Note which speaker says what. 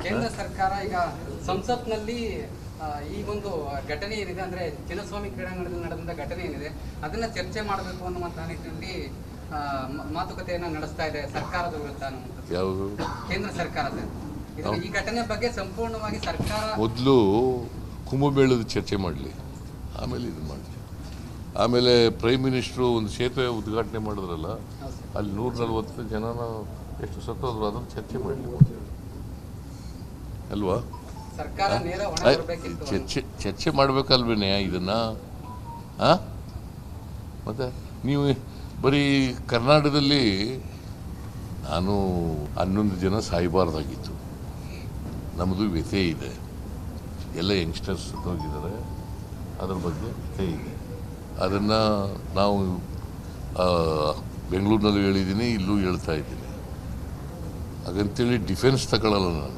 Speaker 1: ಕೇಂದ್ರ ಸರ್ಕಾರ ಈಗ ಸಂಸತ್ನಲ್ಲಿ ಈ ಒಂದು ಘಟನೆ ಏನಿದೆ ಅಂದ್ರೆ ಚಿನ್ನಸ್ವಾಮಿ ಕ್ರೀಡಾಂಗಣದಲ್ಲಿ ನಡೆದಂತ ಘಟನೆ ಏನಿದೆ ಅದನ್ನ ಚರ್ಚೆ ಮಾಡಬೇಕು ಅನ್ನುವಂತಹ ನಿಟ್ಟಿನಲ್ಲಿ ಮಾತುಕತೆಯನ್ನ ನಡೆಸ್ತಾ ಇದೆ ಸರ್ಕಾರದ ವಿರುದ್ಧ ಅನ್ನುವಂಥದ್ದು.
Speaker 2: ಯಾವುದು
Speaker 1: ಕೇಂದ್ರ ಸರ್ಕಾರದ ಈ ಘಟನೆ ಬಗ್ಗೆ ಸಂಪೂರ್ಣವಾಗಿ ಸರ್ಕಾರ
Speaker 2: ಮೊದಲು ಕುಂಭಮೇಳದ ಚರ್ಚೆ ಮಾಡಲಿ, ಆಮೇಲೆ ಇದು ಮಾಡಲಿ. ಆಮೇಲೆ ಪ್ರೈಮ್ ಮಿನಿಸ್ಟ್ರು ಒಂದು ಸೇತುವೆ ಉದ್ಘಾಟನೆ ಮಾಡಿದ್ರಲ್ಲ, ಅಲ್ಲಿ 140 ಜನನ ಎಷ್ಟು ಸತ್ತೋದ್ರು ಅದನ್ನು ಚರ್ಚೆ ಮಾಡಲಿ ಅಲ್ವಾ?
Speaker 1: ಸರ್ಕಾರ ನೇರ ಹೊಣೆ ಹೊರಬೇಕಿತ್ತು.
Speaker 2: ಚರ್ಚೆ ಮಾಡಬೇಕಲ್ವೇನೆ ಇದನ್ನ. ಮತ್ತೆ ನೀವು ಬರೀ ಕರ್ನಾಟಕದಲ್ಲಿ ನಾನು 11 ಜನ ಸಾಯಬಾರ್ದಾಗಿತ್ತು. ನಮ್ಮದು ವ್ಯಥೆ ಇದೆ, ಎಲ್ಲ ಯಂಗ್ಸ್ಟರ್ಸ್ ಹೋಗಿದ್ದಾರೆ, ಅದರ ಬಗ್ಗೆ ವ್ಯಥೆ ಇದೆ. ಅದನ್ನು ನಾವು ಬೆಂಗಳೂರಿನಲ್ಲೂ ಹೇಳಿದ್ದೀನಿ, ಇಲ್ಲೂ ಹೇಳ್ತಾ ಇದ್ದೀನಿ. ಹಾಗಂತೇಳಿ ಡಿಫೆನ್ಸ್ ತಗೊಳ್ಳಲ್ಲ ನಾನು.